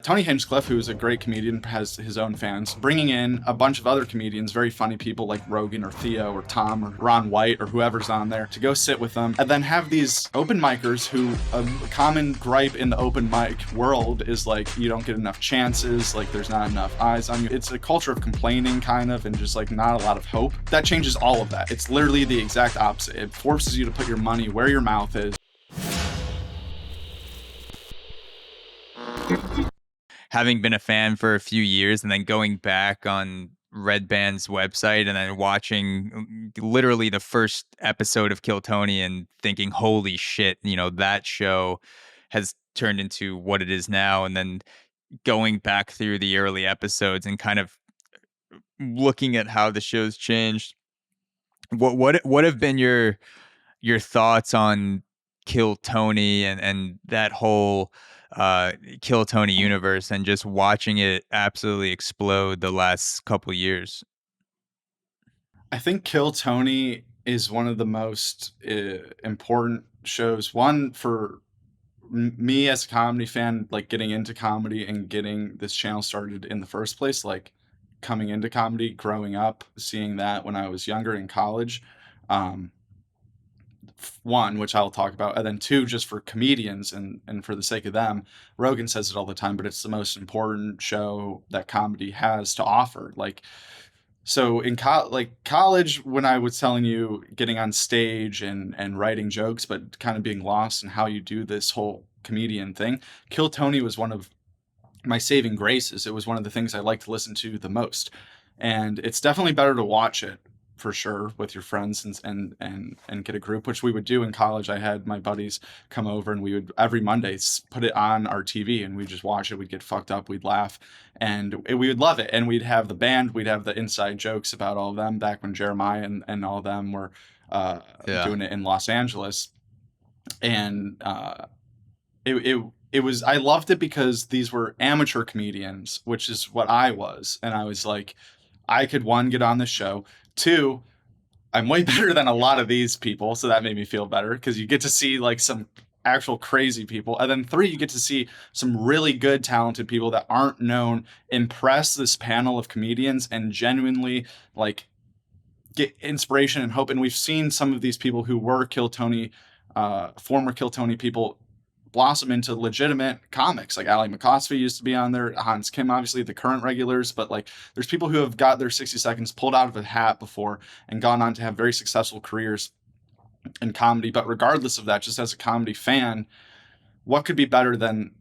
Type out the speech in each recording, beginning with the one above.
Tony Hinchcliffe, who's a great comedian, has his own fans, bringing in a bunch of other comedians, very funny people like Rogan or Theo or Tom or Ron White or whoever's on there, to go sit with them, and then have these open micers who a common gripe in the open mic world is like, you don't get enough chances, like there's not enough eyes on you. It's a culture of complaining kind of, and just like not a lot of hope. That changes all of that. It's literally the exact opposite. It forces you to put your money where your mouth is. Having been a fan for a few years and then going back on Red Band's website and then watching literally the first episode of Kill Tony and thinking, holy shit, that show has turned into what it is now. And then going back through the early episodes and kind of looking at how the show's changed. What have been your thoughts on Kill Tony and that whole Kill Tony universe, and just watching it absolutely explode the last couple years? I think Kill Tony is one of the most important shows. One, for me as a comedy fan, like getting into comedy and getting this channel started in the first place, like coming into comedy, growing up, seeing that when I was younger in college. One, which I'll talk about, and then two, just for comedians and for the sake of them. Rogan says it all the time, but it's the most important show that comedy has to offer. Like, so in college, when I was telling you getting on stage and writing jokes, but kind of being lost in how you do this whole comedian thing, Kill Tony was one of my saving graces. It was one of the things I like to listen to the most, and it's definitely better to watch it for sure with your friends and get a group, which we would do in college. I had my buddies come over and we would every Monday put it on our TV and we'd just watch it. We'd get fucked up, we'd laugh, and we would love it. And we'd have the band, we'd have the inside jokes about all of them back when Jeremiah and all of them were doing it in Los Angeles. And it was, I loved it because these were amateur comedians, which is what I was. And I was like, I could, one, get on this show. Two, I'm way better than a lot of these people, so that made me feel better because you get to see like some actual crazy people. And then three, you get to see some really good, talented people that aren't known impress this panel of comedians and genuinely like get inspiration and hope. And we've seen some of these people who were Kill Tony, former Kill Tony people, blossom into legitimate comics. Like Ali McCosby used to be on there, Hans Kim, obviously the current regulars, but like there's people who have got their 60 seconds pulled out of a hat before and gone on to have very successful careers in comedy. But regardless of that, just as a comedy fan, what could be better than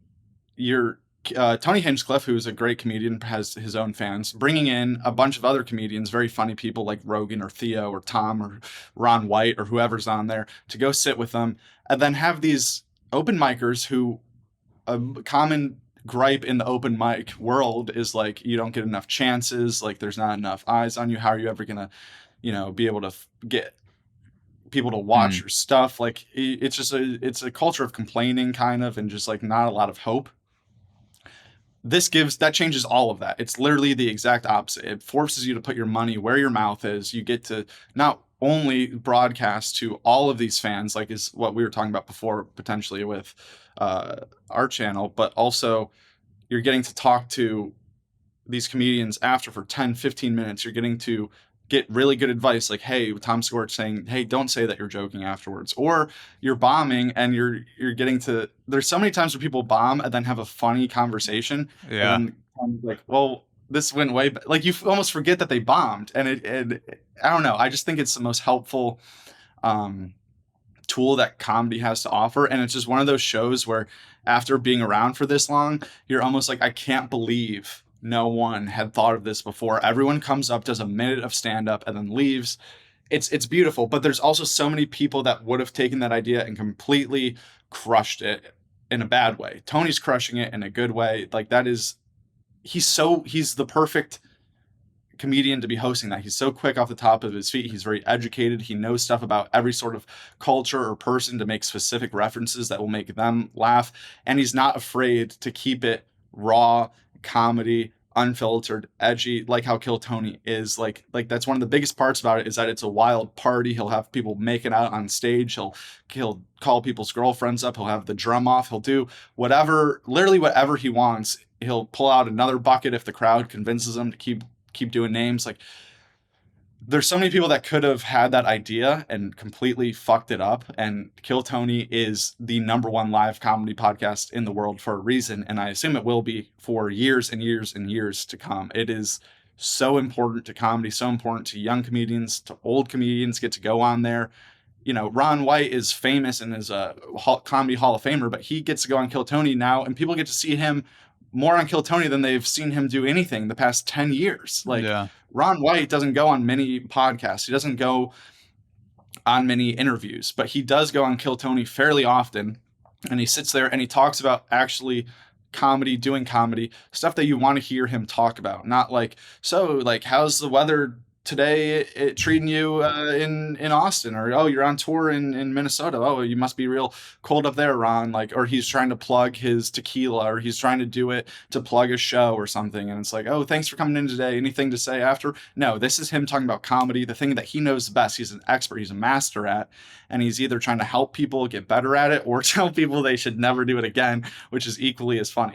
your Tony Hinchcliffe, who's a great comedian, has his own fans, bringing in a bunch of other comedians, very funny people like Rogan or Theo or Tom or Ron White or whoever's on there, to go sit with them, and then have these open micers who a common gripe in the open mic world is like, you don't get enough chances, like there's not enough eyes on you. How are you ever gonna be able to get people to watch your stuff? Like it's just it's a culture of complaining kind of, and just like not a lot of hope. That changes all of that. It's literally the exact opposite. It forces you to put your money where your mouth is. You get to not only broadcast to all of these fans, like is what we were talking about before, potentially with our channel, but also you're getting to talk to these comedians after for 10, 15 minutes. You're getting to get really good advice, like, hey, Tom Squirch saying, hey, don't say that you're joking afterwards. Or you're bombing and you're getting to, there's so many times where people bomb and then have a funny conversation. Yeah. And like, well, this went way back. Like you almost forget that they bombed. And I don't know. I just think it's the most helpful tool that comedy has to offer. And it's just one of those shows where after being around for this long, you're almost like, I can't believe no one had thought of this before. Everyone comes up, does a minute of stand-up, and then leaves. It's beautiful, but there's also so many people that would have taken that idea and completely crushed it in a bad way. Tony's crushing it in a good way. Like that is, he's the perfect comedian to be hosting that. He's so quick off the top of his feet. He's very educated. He knows stuff about every sort of culture or person to make specific references that will make them laugh. And he's not afraid to keep it raw, comedy, unfiltered, edgy, like how Kill Tony is. Like that's one of the biggest parts about it, is that it's a wild party. He'll have people making out on stage. He'll call people's girlfriends up. He'll have the drum off. He'll do whatever, literally whatever he wants he'll pull out another bucket if the crowd convinces him to keep doing names. Like, there's so many people that could have had that idea and completely fucked it up. And Kill Tony is the #1 live comedy podcast in the world for a reason. And I assume it will be for years and years and years to come. It is so important to comedy, so important to young comedians, to old comedians get to go on there. You know, Ron White is famous and is a comedy Hall of Famer, but he gets to go on Kill Tony now, and people get to see him more on Kill Tony than they've seen him do anything the past 10 years. Like, Ron White doesn't go on many podcasts. He doesn't go on many interviews, but he does go on Kill Tony fairly often. And he sits there and he talks about actually comedy, doing comedy, stuff that you want to hear him talk about. Not like, so like, how's the weather today treating you in Austin? Or, oh, you're on tour in Minnesota. Oh, you must be real cold up there, Ron. Like, or he's trying to plug his tequila, or he's trying to do it to plug a show or something. And it's like, oh, thanks for coming in today. Anything to say after? No, this is him talking about comedy, the thing that he knows best. He's an expert. He's a master at. And he's either trying to help people get better at it or tell people they should never do it again, which is equally as funny.